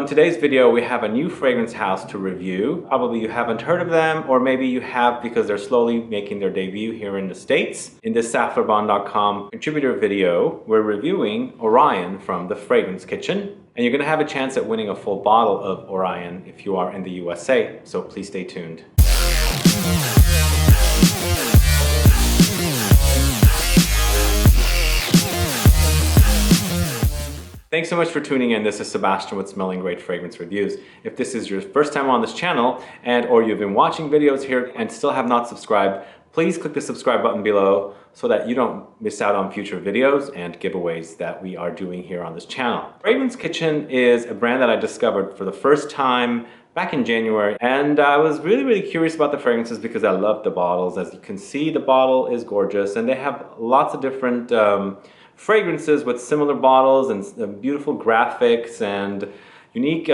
in today's video, we have a new fragrance house to review. Probably you haven't heard of them, or maybe you have because they're slowly making their debut here in the States. In this Saflarbon.com contributor video, we're reviewing Orion from the Fragrance Kitchen. And you're gonna have a chance at winning a full bottle of Orion if you are in the USA, so please stay tuned. Thanks so much for tuning in. This is Sebastian with Smelling Great Fragrance Reviews. If this is your first time on this channel or you've been watching videos here and still have not subscribed, please click the subscribe button below so that you don't miss out on future videos and giveaways that we are doing here on this channel. Fragrance Kitchen is a brand that I discovered for the first time back in January, and I was really curious about the fragrances because I love the bottles. As you can see, the bottle is gorgeous and they have lots of different fragrances with similar bottles and beautiful graphics and unique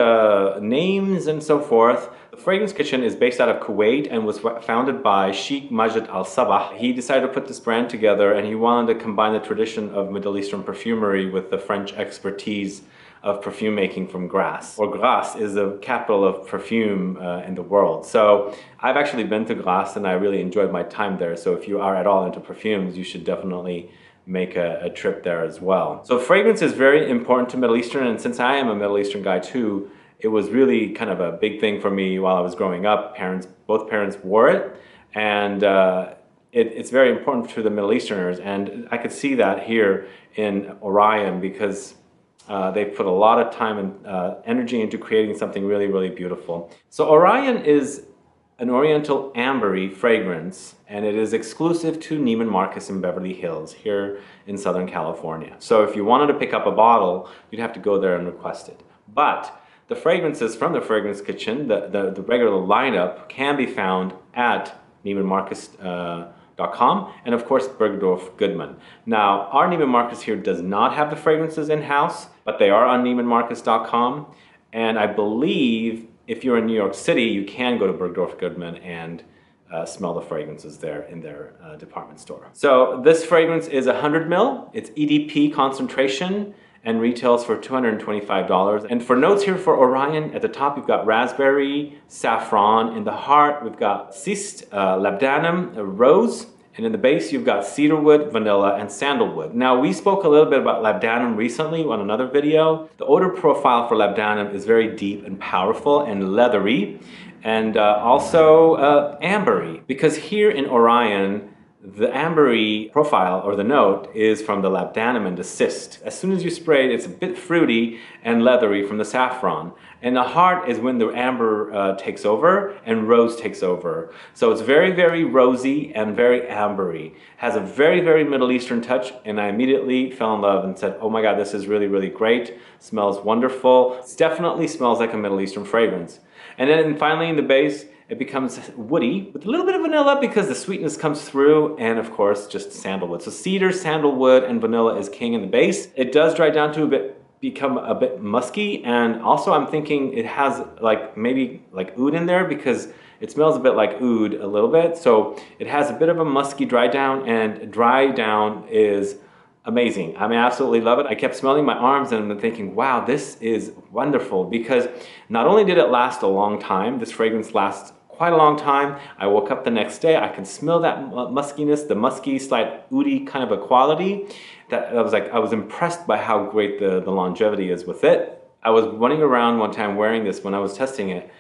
names and so forth. The Fragrance Kitchen is based out of Kuwait and was founded by Sheikh Majid Al-Sabah. He decided to put this brand together and he wanted to combine the tradition of Middle Eastern perfumery with the French expertise of perfume making from Grasse. Grasse is the capital of perfume in the world. So I've actually been to Grasse and I really enjoyed my time there. So if you are at all into perfumes, you should definitely make a trip there as well. So fragrance is very important to Middle Eastern, and since I am a Middle Eastern guy too, it was really kind of a big thing for me while I was growing up. Both parents wore it, and it's very important to the Middle Easterners, and I could see that here in Orion because they put a lot of time and energy into creating something really beautiful. So Orion is an Oriental Ambery fragrance, and it is exclusive to Neiman Marcus in Beverly Hills here in Southern California. So if you wanted to pick up a bottle, you'd have to go there and request it. But the fragrances from the Fragrance Kitchen, the regular lineup, can be found at NeimanMarcus.com and of course Bergdorf Goodman. Now our Neiman Marcus here does not have the fragrances in-house, but they are on NeimanMarcus.com, and I believe if you're in New York City, you can go to Bergdorf Goodman and smell the fragrances there in their department store. So this fragrance is 100 ml. It's EDP concentration and retails for $225. And for notes here for Orion, at the top you've got raspberry, saffron. In the heart we've got cyst, labdanum, rose. And in the base, you've got cedarwood, vanilla, and sandalwood. Now, we spoke a little bit about labdanum recently on another video. The odor profile for labdanum is very deep and powerful and leathery, and also ambery. Because here in Orion, the ambery profile, or the note, is from the labdanum and the cyst. As soon as you spray it, it's a bit fruity and leathery from the saffron. And the heart is when the amber takes over and rose takes over. So it's very rosy and very ambery. Has a very Middle Eastern touch, and I immediately fell in love and said, oh my God, this is really great. Smells wonderful. It definitely smells like a Middle Eastern fragrance. And then finally in the base, it becomes woody with a little bit of vanilla because the sweetness comes through, and of course just sandalwood. So cedar, sandalwood, and vanilla is king in the base. It does dry down to become a bit musky, and also I'm thinking it has maybe oud in there because it smells a bit like oud a little bit. So it has a bit of a musky dry down, and dry down is amazing. I mean, I absolutely love it. I kept smelling my arms and I'm thinking, wow, this is wonderful, because not only did it last a long time, this fragrance lasts quite a long time. I woke up the next day, I could smell that muskiness, the musky, slight oudy kind of a quality. That I was impressed by how great the longevity is with it. I was running around one time wearing this when I was testing it,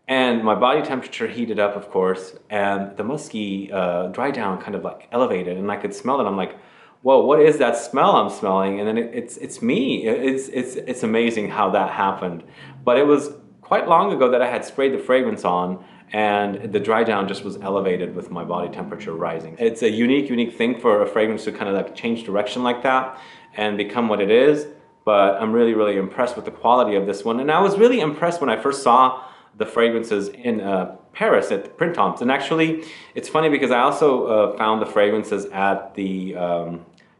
and my body temperature heated up, of course, and the musky dry down kind of elevated, and I could smell it. I'm like, whoa, what is that smell I'm smelling? And then it's me. It's amazing how that happened. But it was quite long ago that I had sprayed the fragrance on, and the dry down just was elevated with my body temperature rising. It's a unique thing for a fragrance to kind of change direction like that and become what it is. But I'm really impressed with the quality of this one. And I was really impressed when I first saw the fragrances in Paris at the Printemps. And actually, it's funny because I also found the fragrances at the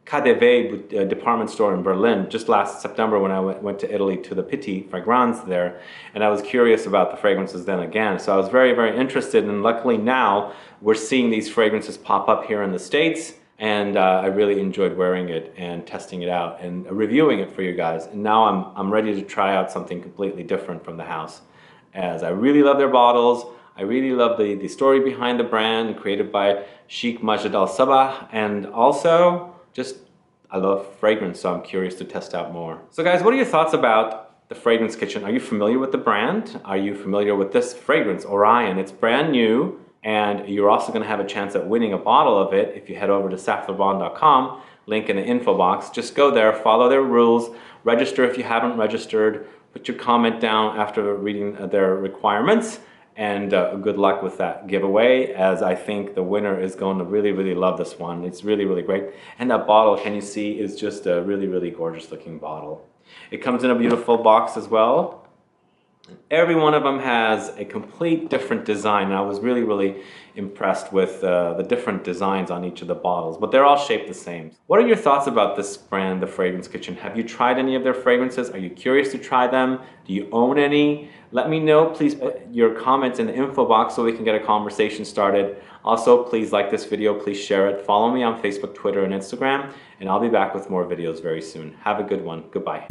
KaDeWe department store in Berlin just last September when I went to Italy to the Pitti Fragrance there, and I was curious about the fragrances then again. So I was very interested, and luckily now we're seeing these fragrances pop up here in the States, and I really enjoyed wearing it and testing it out and reviewing it for you guys. And now I'm ready to try out something completely different from the house, as I really love their bottles. I really love the story behind the brand, created by Sheikh Majid Al-Sabah, and also just I love fragrance, so I'm curious to test out more. So guys, what are your thoughts about the Fragrance Kitchen? Are you familiar with the brand? Are you familiar with this fragrance, Orion? It's brand new, and you're also going to have a chance at winning a bottle of it if you head over to safflebon.com, link in the info box. Just go there, follow their rules, register if you haven't registered, put your comment down after reading their requirements, and good luck with that giveaway, as I think the winner is going to really love this one. It's really great. And that bottle, can you see, is just a really gorgeous looking bottle. It comes in a beautiful box as well. Every one of them has a complete different design, and I was really impressed with the different designs on each of the bottles, but they're all shaped the same. What are your thoughts about this brand, the Fragrance Kitchen? Have you tried any of their fragrances? Are you curious to try them? Do you own any? Let me know. Please put your comments in the info box so we can get a conversation started. Also, please like this video, please share it. Follow me on Facebook, Twitter, and Instagram, and I'll be back with more videos very soon. Have a good one. Goodbye.